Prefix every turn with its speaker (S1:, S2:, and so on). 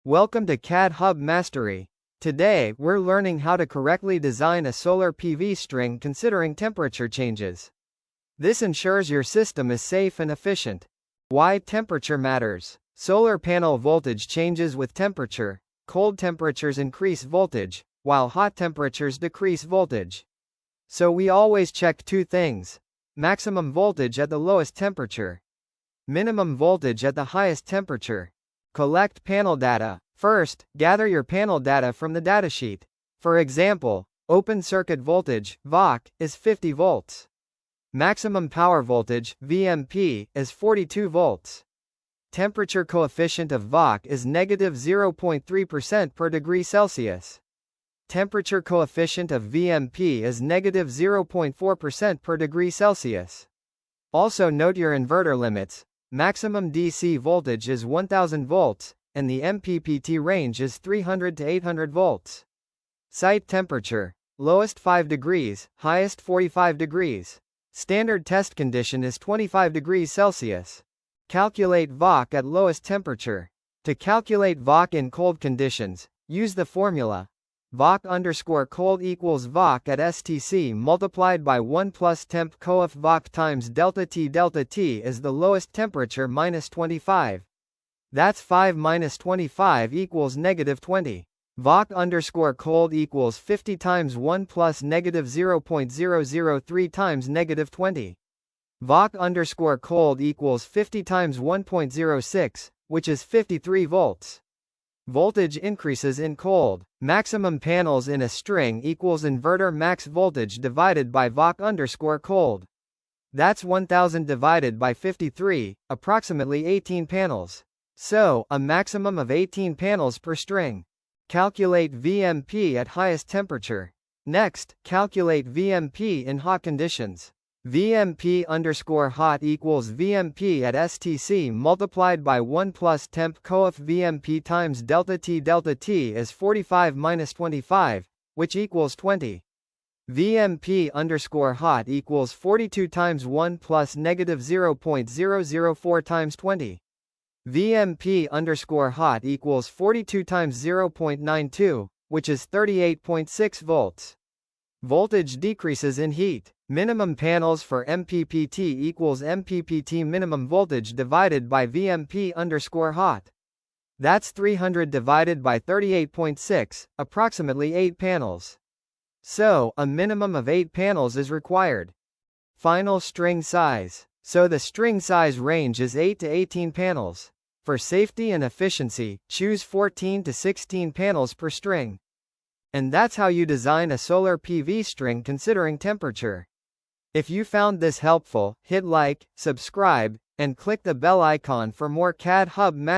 S1: Welcome to CadHubMastery. Today, we're learning how to correctly design a solar PV string considering temperature changes. This ensures your system is safe and efficient. Why temperature matters. Solar panel voltage changes with temperature. Cold temperatures increase voltage, while hot temperatures decrease voltage. So we always check two things: maximum voltage at the lowest temperature, minimum voltage at the highest temperature. Collect panel data. First, gather your panel data from the datasheet. For example, open circuit voltage, VOC, is 50 volts. Maximum power voltage, VMP, is 42 volts. Temperature coefficient of VOC is negative 0.3% per degree Celsius. Temperature coefficient of VMP is negative 0.4% per degree Celsius. Also note your inverter limits. Maximum DC voltage is 1000 volts, and the MPPT range is 300 to 800 volts. Site temperature: lowest 5 degrees, highest 45 degrees. Standard test condition is 25 degrees Celsius. Calculate VOC at lowest temperature. To calculate VOC in cold conditions, use the formula VOC_cold equals VOC at STC multiplied by 1 plus temp coef VOC times delta T is the lowest temperature minus 25. That's 5 minus 25 equals negative 20. VOC_cold equals 50 times 1 plus negative 0.003 times negative 20. VOC_cold equals 50 times 1.06, which is 53 volts. Voltage increases in cold. Maximum panels in a string equals inverter max voltage divided by VOC_cold. That's 1000 divided by 53, approximately 18 panels. So, a maximum of 18 panels per string. Calculate VMP at highest temperature. Next, calculate VMP in hot conditions. VMP_hot equals VMP at STC multiplied by 1 plus temp coef VMP times delta T is 45 minus 25, which equals 20. VMP_hot equals 42 times 1 plus negative 0.004 times 20. VMP_hot equals 42 times 0.92, which is 38.6 volts. Voltage decreases in heat. Minimum panels for MPPT equals MPPT minimum voltage divided by VMP_hot. That's 300 divided by 38.6, approximately 8 panels. So, a minimum of 8 panels is required. Final string size. So the string size range is 8 to 18 panels. For safety and efficiency, choose 14 to 16 panels per string. And that's how you design a solar PV string considering temperature. If you found this helpful, hit like, subscribe, and click the bell icon for more CadHubMastery